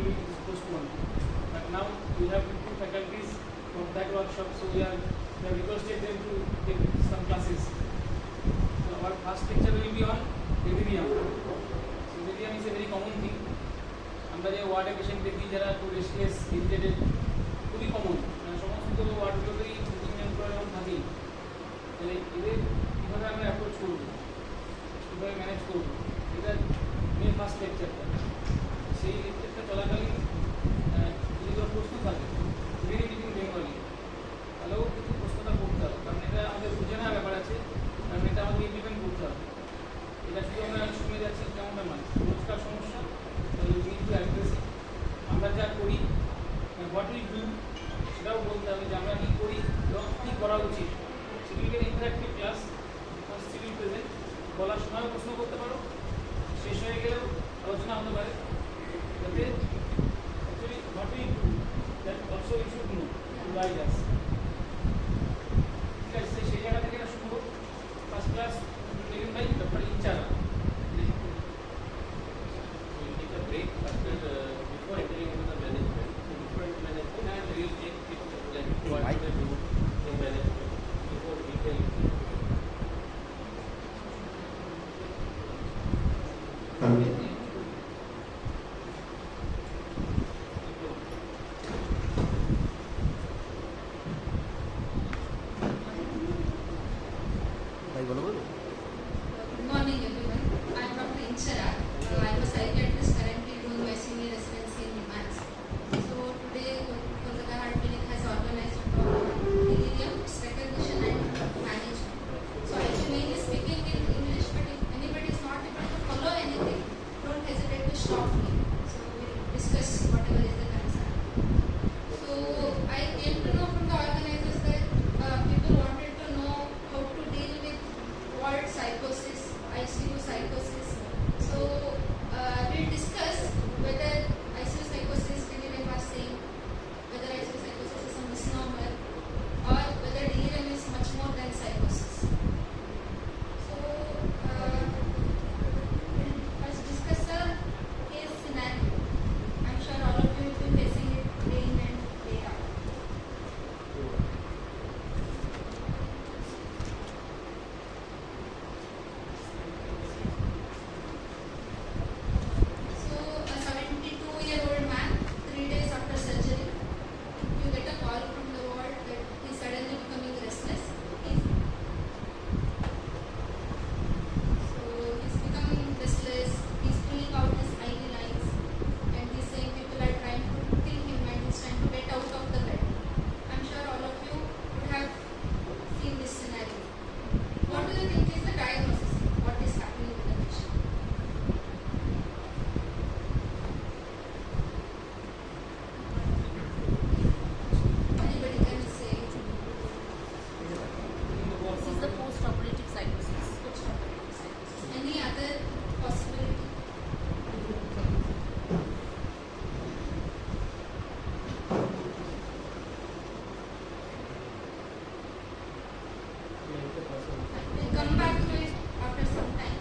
we postponed. But now we have two faculties from that workshop, so we have requested them to take some classes. So our first lecture will be on delirium. So delirium is a very common thing. আমরা যে ওয়ার্ডে patient দেখি যারা একটু restless irritated, খুবই common, সমস্ত ওয়ার্ডগুলোতেই এমন থাকেই। তাহলে এদের কীভাবে আমরা অ্যাপ্রোচ করবো, কীভাবে ম্যানেজ করবো, এটা মেন ফার্স্ট লেকচারটা। সেই লেকচারটা চলাকালীন যদি কোনো প্রশ্ন থাকে ভেরি বিগিন বেঙ্গলি, তাহলেও কিন্তু প্রশ্নটা করতে হবে, কারণ এটা আমাদের বুঝে নেওয়ার ব্যাপার আছে, কারণ এটা আমাদের ইমপ্লিমেন্ট করতে হবে। এটা শুধু আমরা শুনে যাচ্ছি তেমনটা নয়, রোজকার সমস্যা, তাহলে কিন্তু অ্যাড্রেসিং আমরা যা করি হোয়াট উই ডু সেটাও বলতে হবে, যে আমরা কী করি এবং কী করা উচিত। সেগুলিকে ইন্টারেক্টিভ ক্লাস, সিভিল প্রেজেন্ট, বলার সময়ও প্রশ্ন করতে পারো, শেষ হয়ে গেলেও আলোচনা হতে পারে, যাতে actually what we do that also you should know to guide us. ঠিক আছে, সেই জায়গা থেকে শুরু হোক। First class taken by doctor Inchara. Break after before entering into the management. Before into management, we will take people like what to do in management before we can. Good morning, everyone. I am Dr. Inchara. I am a psychiatrist currently doing my senior residency in Nimax. So today, Kolkata Heart Clinic has organized a talk on delirium, its recognition and management. So I will mainly speaking in English, but if anybody is not able to follow anything, don't hesitate to stop me. So we will discuss whatever is the concern. So I came to know from the organizers that people wanted to know how to deal with ward psychosis, ICU psychosis. So we'll discuss whether ICU psychosis, delirium was same, whether ICU psychosis is a misnomer, or whether delirium is much more than psychosis. So let's discuss a case scenario. I'm sure all of you will be facing it day in and day out. So a 72-year-old man, 3 days after surgery, you get a call from the ward that he's suddenly becoming restless. So he's becoming restless, he's pulling out his IV lines, and he's saying people are trying to kill him and he's trying to get out of the bed. I'm sure all of you would have seen this scenario. What do you think is the diagnosis? What is happening with the patient? Anybody can say This is the post-operative psychosis. post-operative psychosis. Any other possibility? We'll come back to it after some time.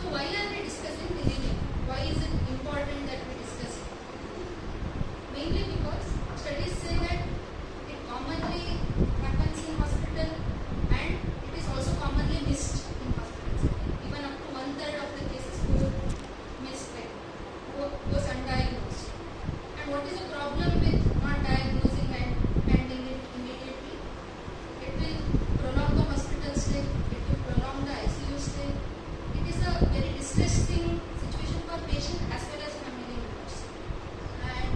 So why are we discussing delirium? Why is it important that we discuss it? Mainly because studies say that it commonly happens in hospital and it is also commonly missed in hospitals. Even up to 1/3 of the cases go missed, goes undiagnosed. And what is the problem with not diagnosing and ending it immediately? It will prolong the hospital stay, it will prolong the ICU stay. It is a very distressing situation for patient as well as family members. And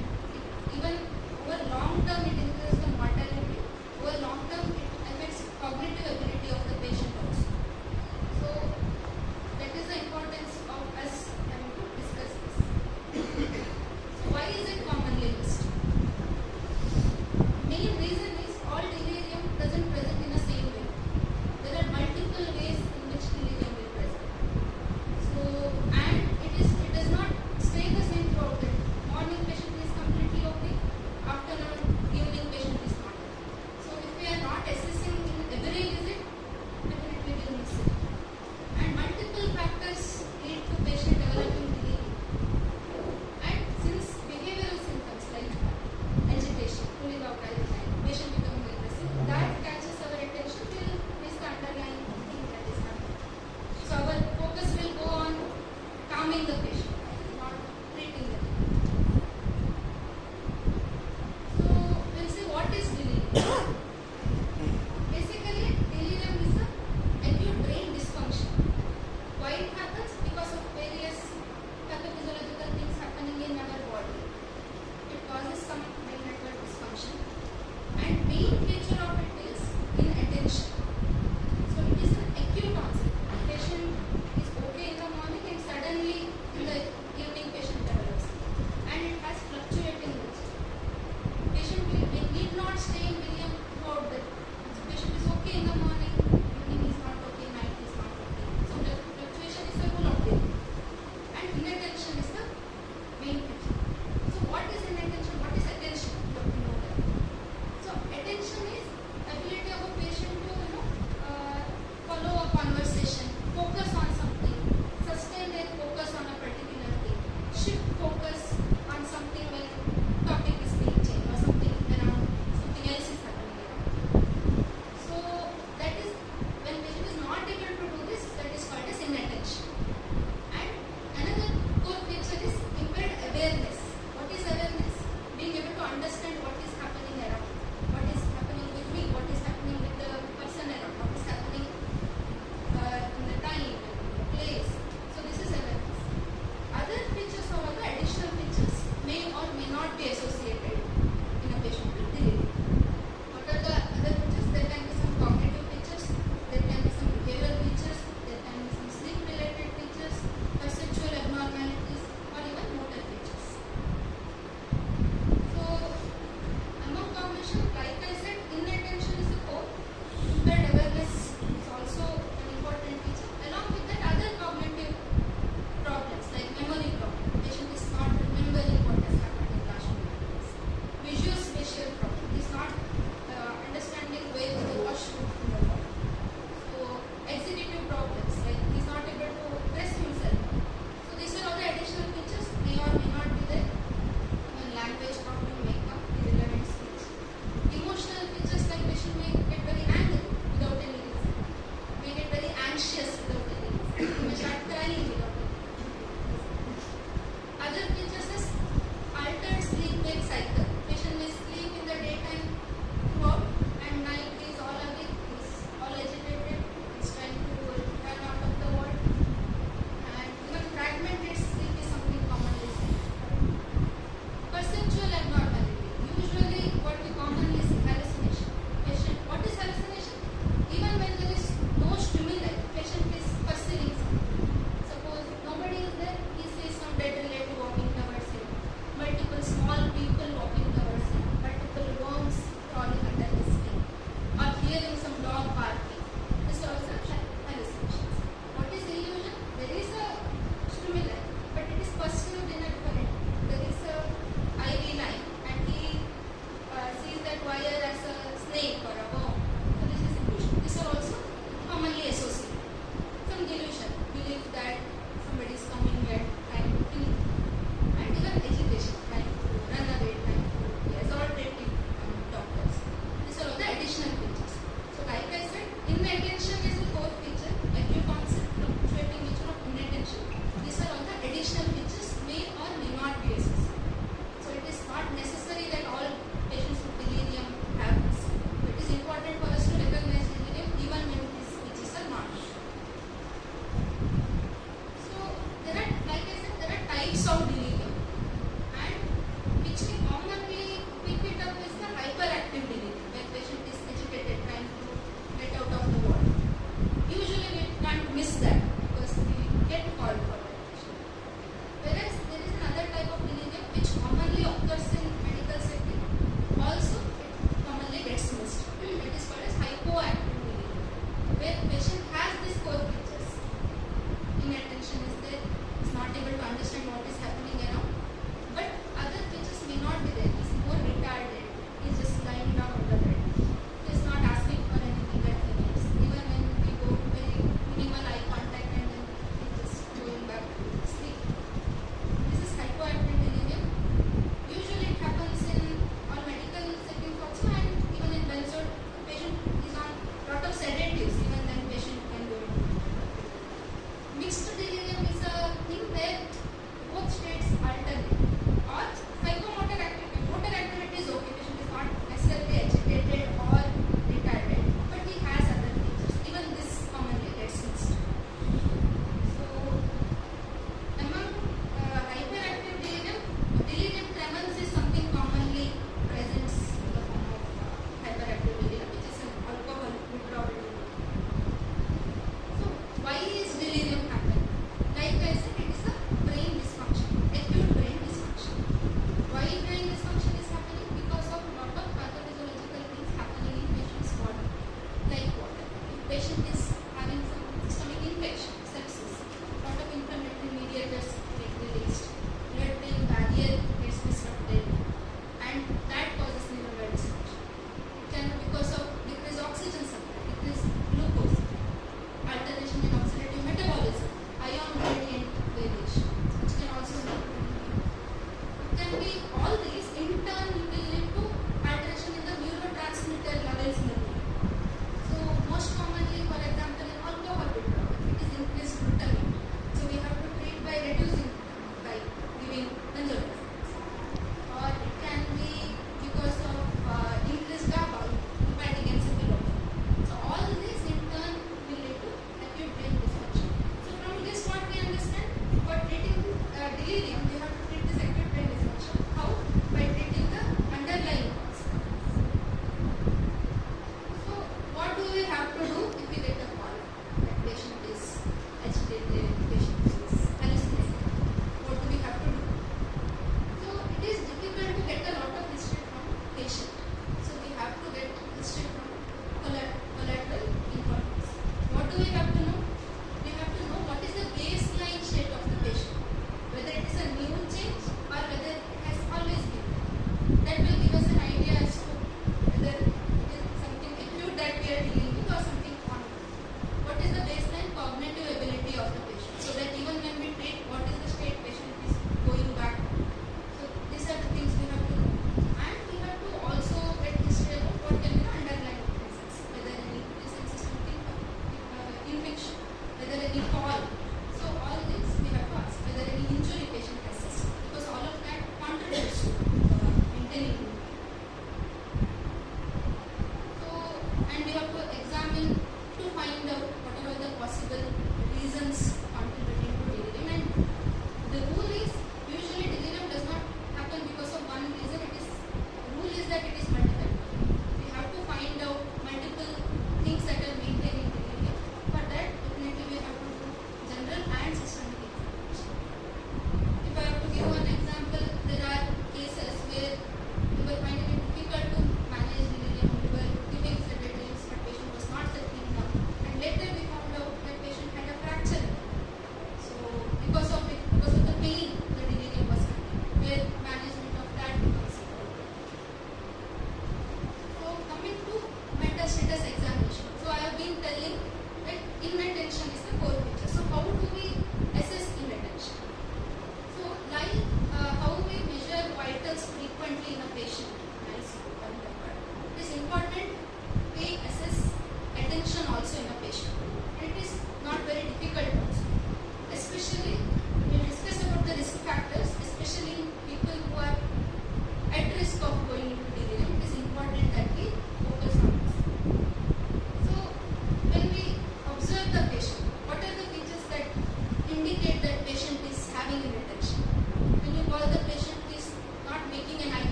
even over long term it increases the mortality. Over long term it affects cognitive ability of the patient also. So that is the importance of us having to discuss this. So why is it commonly missed?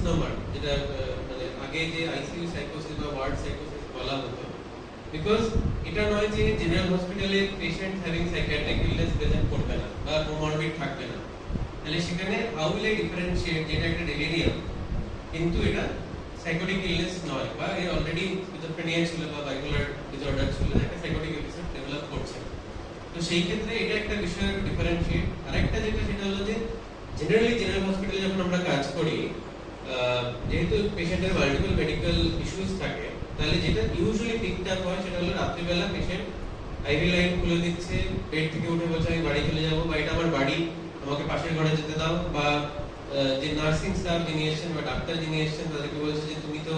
Misnomer, যেটা মানে আগে যে ICU সাইকোসিস বা word সাইকোসিস বলা হতো, because এটা নয় যে জেনারেল হসপিটালে patient having psychiatric illness present করবে না বা কোমরবিড থাকবে না, তাহলে সেখানে হাউ উইল আই ডিফারেন্সিয়েট যেটা একটা ডেলিরিয়াম কিন্তু এটা সাইকোটিক ইলনেস নয়, বা এর অলরেডি স্কিজোফ্রেনিয়া ছিল বা বাইপোলার ডিসঅর্ডার ছিল, একটা সাইকোটিক এপিসোড ডেভেলপ করছে। তো সেই ক্ষেত্রে এটা একটা বিষয় ডিফারেন্সিয়েট। আরেকটা যেটা সেটা হলো যে জেনারেলি জেনারেল হসপিটালে যখন আমরা কাজ করি, যেহেতু পেশেন্টের মাল্টিপল মেডিকেল ইস্যুস থাকে, তাহলে যেটা ইউজুয়ালি পিকড আপ হয় সেটা হলো রাত্রিবেলা পেশেন্ট আইভি লাইন খুলে দিচ্ছে, বেড থেকে উঠে বলছে আমি বাড়ি চলে যাবো, বা এটা আমার বাড়ি, আমাকে পাশের ঘরে যেতে দাও, বা যে নার্সিং স্টাফ যিনি এসেছেন বা ডাক্তার যিনি এসেছেন তাদেরকে বলছে যে তুমি তো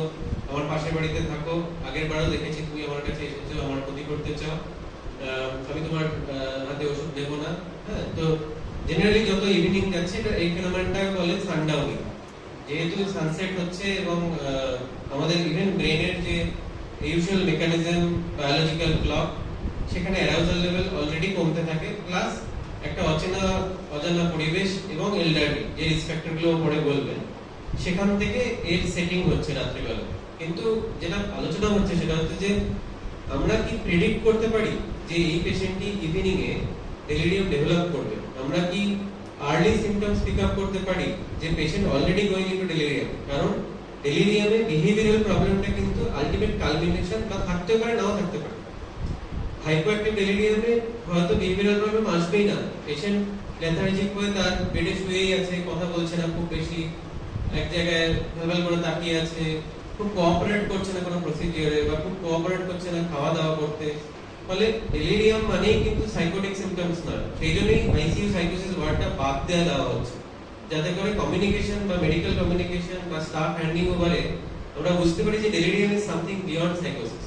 আমার পাশের বাড়িতে থাকো, আগের বারও দেখেছি তুমি আমার কাছে এসেছো, আমার ক্ষতি করতে চাও, আমি তোমার হাতে ওষুধ দেবো না। হ্যাঁ, তো জেনারেলি যত ইভিনিং যাচ্ছে এটা এই ফিনোমেননটাকে বলে সানডাউনিং। যেহেতু সানসেট হচ্ছে এবং আমাদের ইভেন ব্রেনের যে ইউজুয়াল মেকানিজম বায়োলজিক্যাল ক্লক, সেখানে অ্যারাউজাল লেভেল অলরেডি কমতে থাকে, প্লাস একটা অজানা পরিবেশ এবং এলডারলি যে রিস্ক ফ্যাক্টরগুলো পরে বলবেন, সেখান থেকে এর সেটিং হচ্ছে রাত্রিবেলা। কিন্তু যেটা আলোচনা হচ্ছে সেটা হচ্ছে যে আমরা কি প্রেডিক্ট করতে পারি যে এই পেশেন্টটি ইভিনিং এ ডেলিরিয়াম ডেভেলপ করবে? আমরা কি আর্লি সিমটমস পিক আপ করতে পারি যে patient already going into delirium? কারণ ডেলিরিয়ামে বিহেভিয়ারাল প্রবলেমটা কিন্তু আলটিমেট কালমিনেশন বা থাকতে পারে নাও থাকতে পারে। হাইপোঅ্যাক্টিভ ডেলিরিয়ামে হয়তো বিহেভিয়ারাল প্রবলেম আসবেই না, পেশেন্ট লেথার্জিক হয়ে তার বেডে শুয়েই আছে, কথা বলছে না খুব বেশি, এক জায়গায় ভেবেল করে তাকিয়ে আছে, খুব কোঅপারেট করছে না কোনো প্রসিডিওরে, বা খুব কোঅপারেট করছে না খাওয়া দাওয়া করতে। ফলে ডেলিরিয়াম মানেই কিন্তু সাইকোটিক সিমটমস নয়। সেই জন্যই আইসিইউ সাইকোসিস ওয়ার্ডটা বাদ দেওয়া হচ্ছে, যাতে করে কমিউনিকেশন বা মেডিকেল কমিউনিকেশন বা স্টাফ হ্যান্ডিং ওভারে আমরা বুঝতে পারি যে ডেলিরিয়াম ইজ সামথিং বিয়ন্ড সাইকোসিস।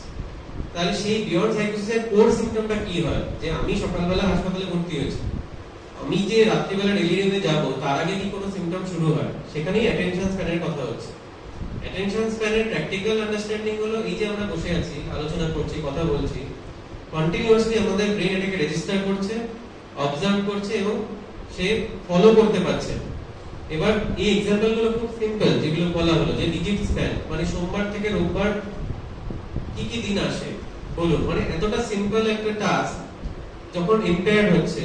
তাহলে সেই বিয়ন্ড সাইকোসিসের কোর সিমটমটা কি হয়? যে আমি সকালবেলা হাসপাতালে ভর্তি হয়েছি, আমি যে রাত্রিবেলা ডেলিরিয়ামে যাব তার আগে কি কোনো সিমটম শুরু হয়? সেখানেই অ্যাটেনশন স্প্যানের কথা হচ্ছে। অ্যাটেনশন স্প্যানের প্র্যাকটিক্যাল আন্ডারস্ট্যান্ডিং হলো এই যে আমরা বসে আছি, আলোচনা করছি, কথা বলছি, কন্টিনিউয়াসলি আমাদের ব্রেন এটাকে রেজিস্টার করছে, অবজার্ভ করছে এবং সে ফলো করতে পারছে। এবার এই এক্সাম্পল গুলো খুব সিম্পল, যেগুলো বলা হলো যে ডিজিট স্প্যান, মানে সোমবার থেকে রোববার কি কি দিন আসে বলুন, মানে এতটা সিম্পল একটা টাস্ক যখন ইম্পেয়ার্ড হচ্ছে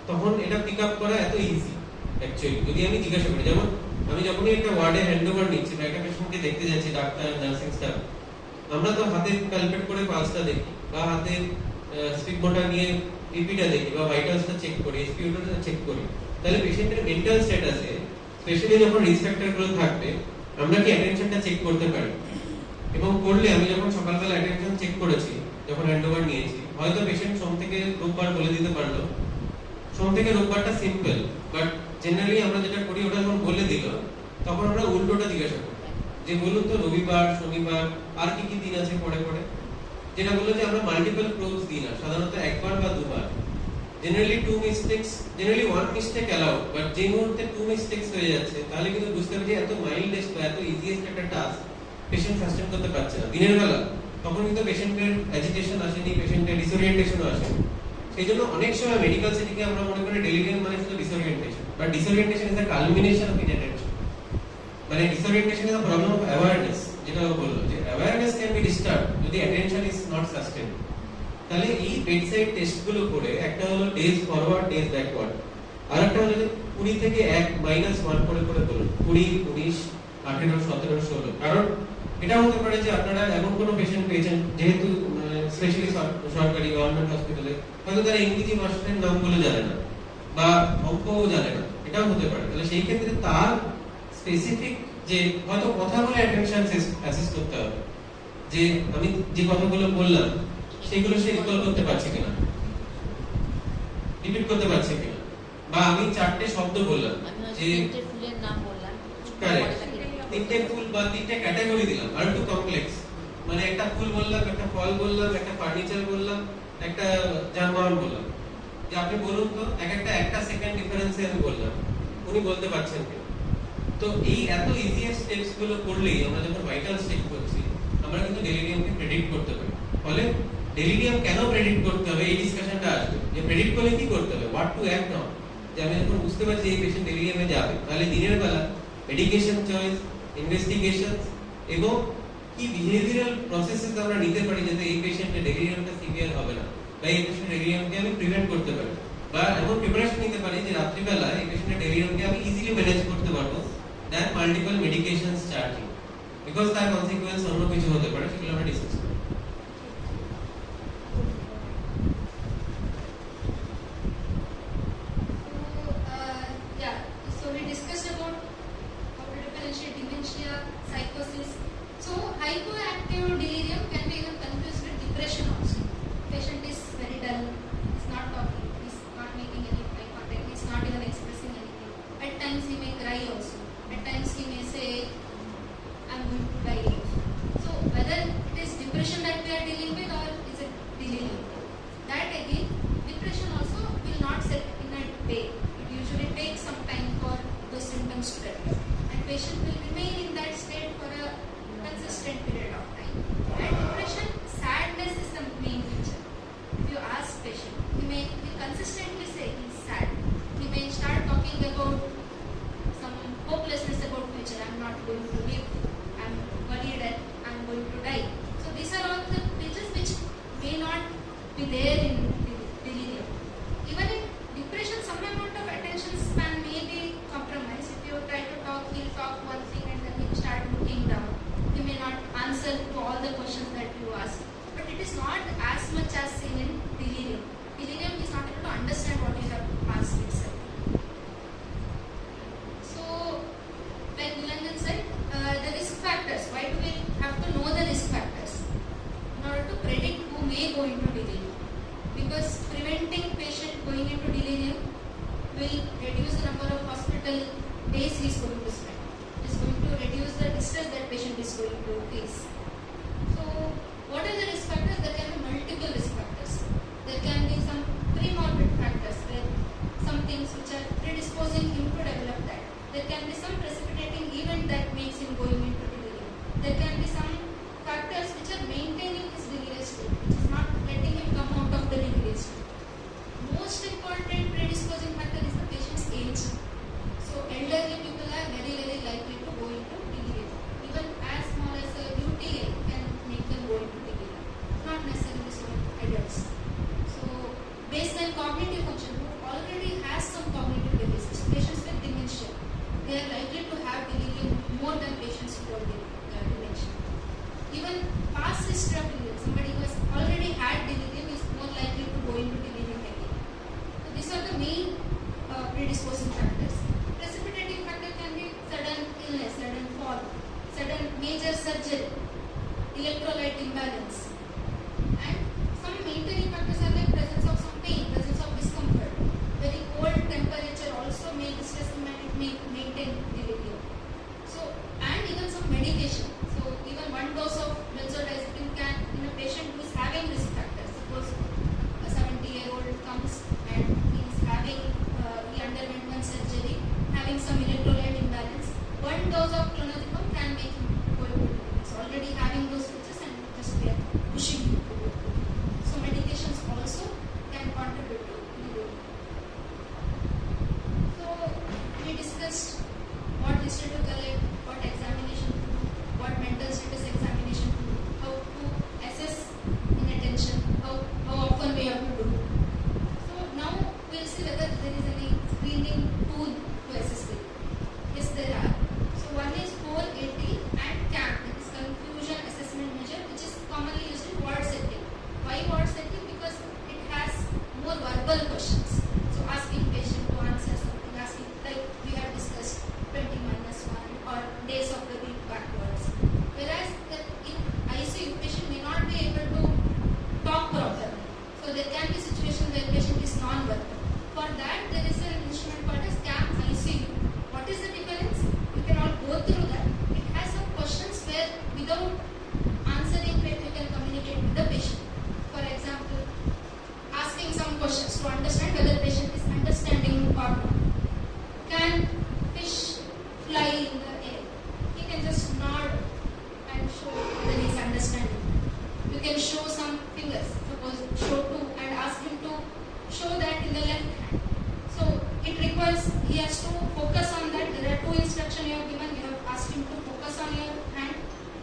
তখন এটা পিক আপ করা এত ইজি। অ্যাকচুয়ালি যদি আমি জিজ্ঞাসা করি, যেমন আমি যখনই একটা ওয়ার্ডে হ্যান্ডওভার নিচ্ছি বা একটা পেশেন্টকে দেখতে যাচ্ছি, ডাক্তার নার্সিং স্টাফ, আমরা তো হাতে ক্যালকুলেট করে পালসটা দেখি, বা হাতে স্পিডমোটা নিয়ে পিপিটা দেখি, বা ভাইটালসটা চেক করি, এসপিওটা চেক করি। তাহলে পেশেন্টের মেন্টাল স্ট্যাটাসে স্পেশালি যখন রিস্ক ফ্যাক্টরগুলো থাকবে, আমরা কি অ্যাটেনশনটা চেক করতে পারি? এবং করলে আমি যখন সকালবেলা অ্যাটেনশন চেক করেছি, যখন হ্যান্ডওভার নিয়েছি, হয়তো পেশেন্ট সোম থেকে রোববার বলে দিতে পারলো, সোম থেকে রোববারটা সিম্পল, বাট জেনারেলি আমরা যেটা করি ওটা যখন বলে দিল তখন আমরা উল্টোটা জিজ্ঞাসা করি যে বলুন তো রবিবার, শনিবার আর কি কি দিন আছে পরে পরে, যেটা বললো যে আমরা মাল্টিপল প্রোবস দিই না, সাধারণত একবার বা দুবার। Generally generally one mistake allowed, but যে মুহূর্তে 2 মিস্টেকস হয়ে যাচ্ছে তাহলে কিন্তু বুঝতে হবে যে এত মাইল্ডেস্ট বা এত ইজিয়েস্ট একটা টাস্ক পেশেন্ট সাস্টেন করতে পারছে না দিনের বেলা, তখন কিন্তু পেশেন্টের অ্যাজিটেশন আসেনি, পেশেন্টের ডিসওরিয়েন্টেশনও আসেনি। সেই জন্য অনেক সময় মেডিকেল সেটিংয়ে আমরা মনে করি ডেলিরিয়াম মানে শুধু disorientation, but disorientation is the culmination of inattention. মানে disorientation is the problem of awareness, যেটা ও বললো যে অ্যাওয়ারনেস ক্যান বি ডিস্টার্ব যদি অ্যাটেনশন ইজ নট সাস্টেইনড। তাহলে এই বেডসাইড টেস্টগুলো করে একটা হলো ডেজ ফরওয়ার্ড, ডেজ ব্যাকওয়ার্ড, আর একটা হলো যে 20 থেকে 1 করে করে বলুন, 20, 19, 18, 17, 16। কারণ এটা হতে পারে যে আপনারা এমন কোনো পেশেন্ট পেয়েছেন, যেহেতু স্পেশালি সরকারি গভর্নমেন্ট হসপিটালে হয়তো তারা ইংরেজি মাস্টারের নামগুলো জানে না বা অঙ্কও জানে না, এটাও হতে পারে। তাহলে সেই ক্ষেত্রে তার স্পেসিফিক যে হয়তো কথা বলে অ্যাটেনশন অ্যাসিস্ট করতে হবে, যে আমি যে কথাগুলো বললাম সেগুলো সে রিকল করতে পারছে কিনা, রিপিট করতে পারছে কিনা, বা আমি 4টে শব্দ বললাম যে ফুলের নাম বললাম, কারেক্ট, 3টে ফুল বা 3টে ক্যাটাগরি দিলাম, আর একটু কমপ্লেক্স, মানে একটা ফুল বললাম, একটা ফল বললাম, একটা ফার্নিচার বললাম, একটা যানবাহন বললাম, যে আপনি বলুন তো একটা সেকেন্ড ডিফারেন্সে আমি বললাম, উনি বলতে পারছেন কি? তো এই এত ইজিয়েস্ট স্টেপস গুলো করলেই আমরা যখন ভাইটাল চেক করছি আমরা কিন্তু ডেলিরিয়ামকে প্রেডিক্ট করতে পারি। ফলে ডেলিরিয়াম কেন প্রেডিক্ট করতে হবে এই ডিসকাশনটা আসবে, যে প্রেডিক্ট করলে কি করতে হবে, হোয়াট টু অ্যাক্ট নাও। যে আমি যখন বুঝতে পারছি এই পেশেন্ট ডেলিরিয়ামে যাবে, তাহলে দিনের বেলা মেডিকেশন চয়েস, ইনভেস্টিগেশনস এবং কি বিহেভিয়ারাল প্রসেসেস আমরা নিতে পারি যাতে এই পেশেন্টের ডেলিরিয়ামটা সিভিয়ার হবে না বা এই পেশেন্টের ডেলিরিয়ামকে আমি প্রিভেন্ট করতে পারি বা এমন প্রিপারেশন নিতে পারি যে রাত্রিবেলা এই পেশেন্টের ডেলিরিয়ামকে আমি ইজিলি ম্যানেজ করতে পারবো than multiple medications starting because তার কনসিকুয়েন্স অন্য কিছু হতে পারে সেগুলো আমরা ডিসকাস করব Yeah, so we discussed about differentiate dementia, psychosis. So hypoactive delirium can be even confused with depression also. Patient is very dull, he's not talking, he's not making any eye contact, he's not even expressing anything. At times he may cry also. At times he may say, I'm going to die. So whether it is depression that we are dealing with or is it delirium? That again, depression also will not set in a day. It usually takes some time for those symptoms to develop. And patient will remain in that state for a consistent period of time. And depression, sadness is the main feature. If you ask patient, he may consistently say he's sad. He may start talking about some hopelessness about future. I'm not going to live. I'm worried that I'm going to die. So these are all the features which may not be there in delirium. Even in depression, some amount of attention span may be compromised. If you try to talk, he'll talk one thing and then he'll start looking down. He may not answer to all the questions that you ask. But it is not as much as seen in delirium. Delirium is not able to understand what you have asked itself. So, like Nilanjan said, the risk factors. Why do we have to know the risk factors? In order to predict who may go into delirium. Because preventing patient going into delirium will reduce the number of hospital days he is going to spend. It is going to reduce the distress that patient is going to face. So, what are the risk factors? There can be multiple risk factors. There can be some pre-morbid factors where some things which are predisposing him to develop that. There can be some precipitating event that makes him going into delirium. There can be some factors which are maintaining his delirious state, which is not letting him come out of the delirious state. Most important predisposing factor is the patient's age. So elderly people are very, very likely to go into delirium. Even as small as a UTI can make them go into delirium. Not necessarily so adults. So baseline cognitive function, who already has some cognitive deficits, patients with dementia, they are likely to have delirium more than patients without dementia. Even past history of delirium, somebody who has already had delirium is more likely to go into delirium again. So these are the main predisposing factors. Precipitating factor can be sudden illness, sudden fall, sudden major surgery, electrolyte imbalance. And some maintaining factors are like presence of some pain, presence of discomfort. Very cold temperature also may distress him and it may maintain delirium. So, and even some medication. So, even one dose of benzodiazepine can, in a patient who is having risk factors, suppose a 70-year-old comes and he is having, he underwent one surgery, having some electrolyte imbalance, one dose of clonazepam can make him go into delirium. He's already having those features and just we are pushing him to go. So, medications also can contribute to delirium. So, we discussed what history to collect, what examination to do, what mental status examination to do, how to assess inattention, how often we have to do. So now we'll see whether there is any screening tool to assess it. Yes, there are. So one is 480 and CAM, that is confusion assessment measure, which is commonly used in ward setting. Why ward setting? Because it has more verbal questions. So asking patient to answer something, asking like we have discussed 20 minus 1 or days of the week backwards. Whereas that in ICU, patient may not be able to talk properly. So there can be situations where patient is non-verbal. For that, there is an instrument called as CAM ICU. What is the difference? You can all go through that. It has some questions where without answering it, you can communicate with the patient. For example, asking some questions to understand whether the patient is understanding or not. Can fish fly in the air? He can just nod and show whether he is understanding. You can show some fingers, suppose show 2 and ask him to show that in the left hand. So it requires, he has to focus on that. There are 2 instructions you have given, you have asked him to focus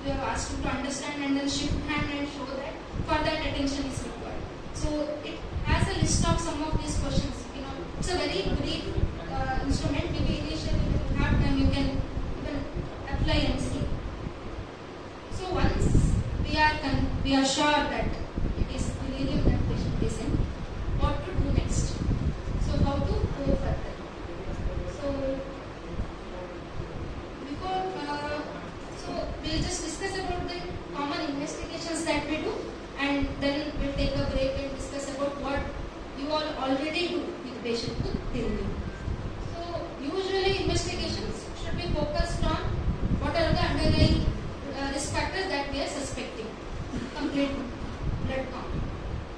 we have asked you to understand and then shift hand and show that for that attention is required. So it has a list of some of these questions. You know, it's a very brief instrument. Maybe initially when you have time you can apply and see. So once we are sure that it is delirium that patient is in, what to do next? So how to go further? So before, so we'll just discuss about the common investigations that we do, and then we'll take a break and discuss about what you all already do with patient with delirium. So usually investigations should be focused on what are the underlying risk factors that we are suspecting. Complete blood count,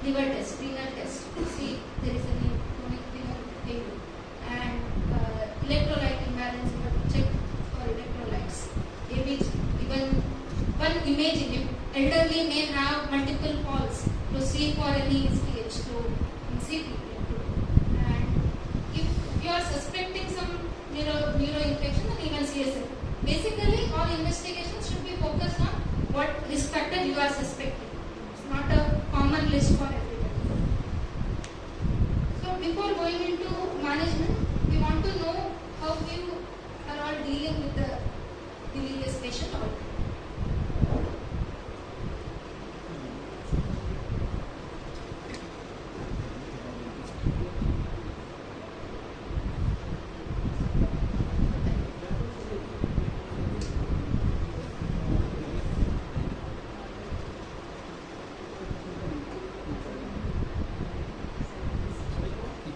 liver test, renal test, to see if there is any chronic renal failure, and electrolyte imbalance, you have to check for electrolytes. Maybe even one imaging, if elderly may have multiple falls, to see for any stage, so in CT. And if you are suspecting some neuro infection, then even CSF. Basically, all investigations should be focused on what risk factor you are suspecting. It's not a common list for everybody. So before going into management, we want to know how you are all dealing with the delirious patient already.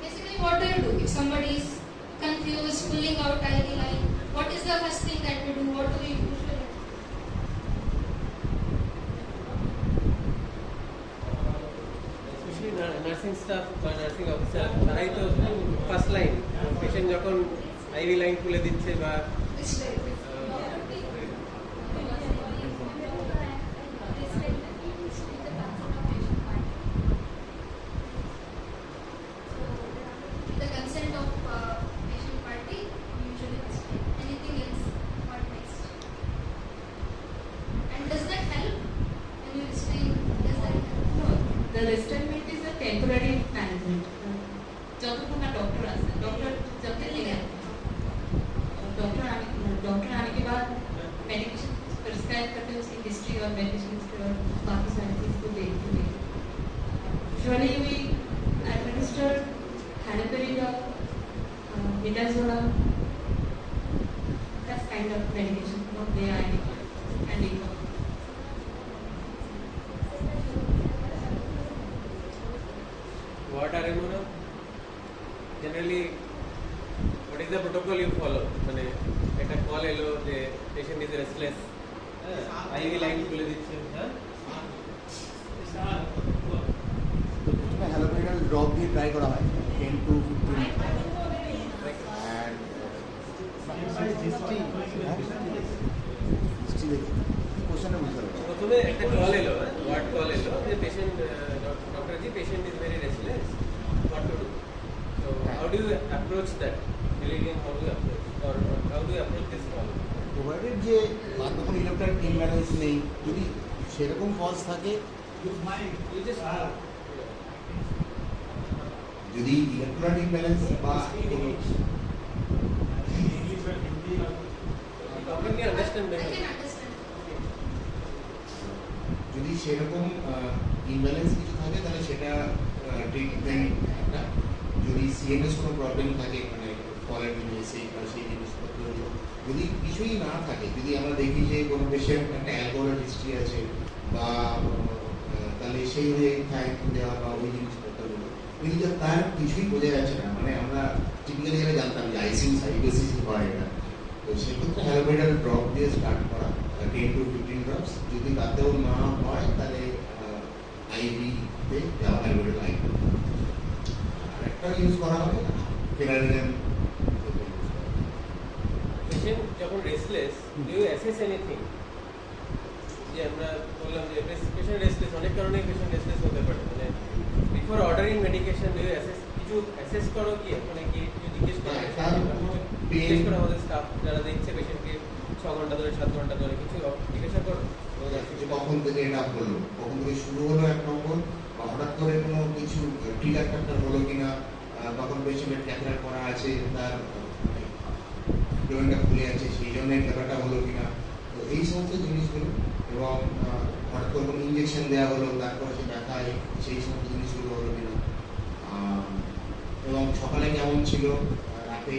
Basically, what do you do if somebody is confused, pulling out IV line? What is the first thing that we do? What do we usually do? Especially nursing staff বা nursing officer তারাই তো first line patient যখন ivy line খুলে দিচ্ছে বা Which type? The consent of patient party, usually restrain. Anything else? What next? And does that help? When you restrain, does that help? No, the restraint is a temporary management. যতক্ষণ না doctor आता है, doctor जब तक नहीं आता, doctor आने के बाद मेडिकेशन प्रिस्क्राइब करते हैं, उसकी हिस्ट्री और मेडिकेशन हिस्ट्री और बाकी सारी चीज़ को देखते हुए usually we administer haloperidol, midazolam, that kind of medication, not the IV and EPO. what are you know generally what is the protocol you follow মানে একটা কল এলো যে patient is restless IV line খুলে দিচ্ছে হ্যাঁ haloperidol drop দিয়ে try করা হয় 10 to 15 and হিস্ট্রি দেখি কোশ্চেনে বুঝতে পারবে প্রথমে একটা কল এলো ওয়ার্ড কল এলো যে patient doctor G patient is very restless what to do so how do you approach that delirium how do you approach or how do you approach this call provided যে বাদ কোনো electronic imbalance নেই যদি সেরকম cause থাকে you just যদি electronic imbalance বা doctor can understand I better can understand. যদি সেরকম ইমব্যালেন্স কিছু থাকে তাহলে সেটা ট্রিটমেন্ট একটা যদি সিএনএস কোনো প্রবলেম থাকে মানে ফলের সেই জিনিসপত্রগুলো যদি কিছুই না থাকে যদি আমরা দেখি যে কোনো পেশেন্ট একটা অ্যালকোহলের হিস্ট্রি আছে বা তাহলে সেই অনুযায়ী থাইরয়েড দেওয়া বা ওই জিনিসপত্রগুলো কিন্তু তার কিছুই বোঝা যাচ্ছে না মানে আমরা টিপিক্যালি যেটা জানতাম যে আইসিইউ সাইকোসিস হয় এটা তো সেক্ষেত্রে হ্যালোপেরিডল ড্রপ দিয়ে স্টার্ট করা 10 to 15 ড্রপস যদি তাতেও না হয় তাহলে আইভিতে যাওয়া হ্যালোপেরিডল আইভি আর একটা ইউজ করা হবে ফেনারিডাম পেশেন্ট যখন restless do you assess anything যে আমরা বললাম যে পেশেন্ট রেস্টলেস অনেক কারণে পেশেন্ট রেস্টলেস হতে পারে মানে before ordering medication do you assess কিছু অ্যাসেস করো কি মানে কি কিছু জিজ্ঞেস করো হ্যাঁ, তার কোনো জিজ্ঞেস করো আমাদের স্টাফ যারা দেখছে পেশেন্টকে 6 ঘন্টা ধরে 7 ঘন্টা ধরে কিছু জিজ্ঞাসা করো যে কখন থেকে এটা হলো, কখন থেকে শুরু হলো 1 নম্বর, বা হঠাৎ করে কোনো কিছু ট্রিগার ফ্যাক্টর হলো কিনা, কখন পেশেন্টের ক্যাথেটার করা আছে, তার জয়েন্টটা খুলে আছে সেই জন্য ব্যাপারটা হলো কিনা, তো এই সমস্ত জিনিসগুলো, এবং হঠাৎ করে কোনো ইঞ্জেকশন দেওয়া হলো তারপরে সে দেখায় সেই সমস্ত জিনিসগুলো হলো কিনা, এবং সকালে কেমন ছিল, রাতে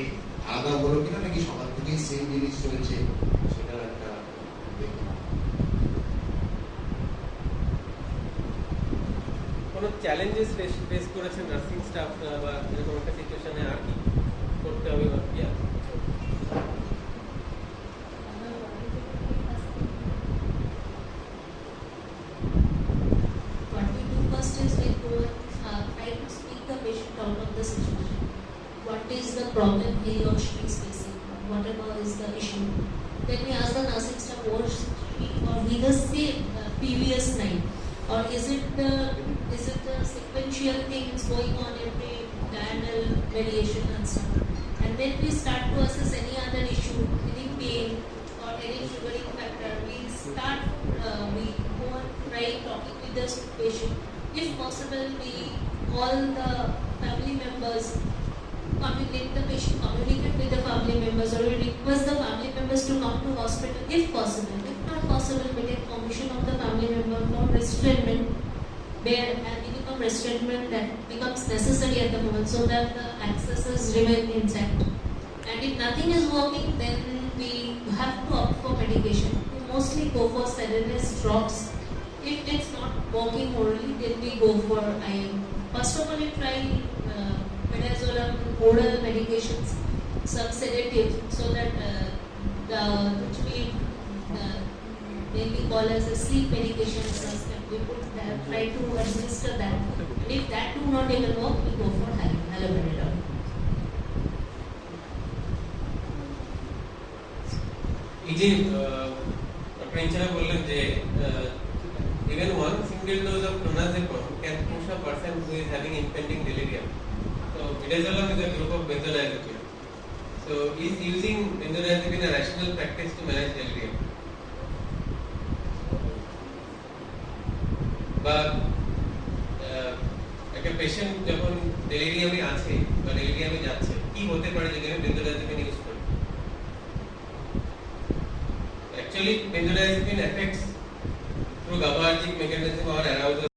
আলাদা হলো কিনা, নাকি সকাল থেকেই সেম জিনিস চলছে, সেটার একটা দেখতে হবে। কোনো চ্যালেঞ্জেস ফেস করেছেন নার্সিং স্টাফরা বা এরকম একটা সিচুয়েশনে আর কি করতে হবে বা কি আর What we do first is we go and try to speak the patient out of the situation. What is the problem he or she is facing? Whatever is the issue. Then we ask the nursing staff what she or he the same previous night, or is it the sequential things going on every diurnal variation and stuff. And then we start to assess any other issue, any pain or any sugaring factor. We go and try talking with the patient. If possible, we call the family members, communicate the patient, communicate with the family members, or we request the family members to come to hospital if possible. If not possible, we take permission of the family member for restrainment, where a minimum restrainment that becomes necessary at the moment so that the accesses remain intact. And if nothing is working, then we have to opt for medication. We mostly go for sedatives, drops. If it's not working orally, then we go for IM. First of all, we try midazolam, oral medications, some sedatives, so that which we mainly call as a sleep medication. We try to administer that. And if that do not even work, we go for haloperidol. এই যে doctor বললেন যে even one single dose of clonazepam can push a person who is having impending delirium. So midazolam is a group of benzodiazepine. So is using benzodiazepine a rational practice to manage delirium? বা একটা patient যখন ডেলিরিয়ামে আছে বা ডেলিরিয়ামে যাচ্ছে কি হতে পারে যদি আমি বেনজোডাইজিপিন ইউজ করি? Actually, benzodiazepine affects through GABAergic mechanism or arousal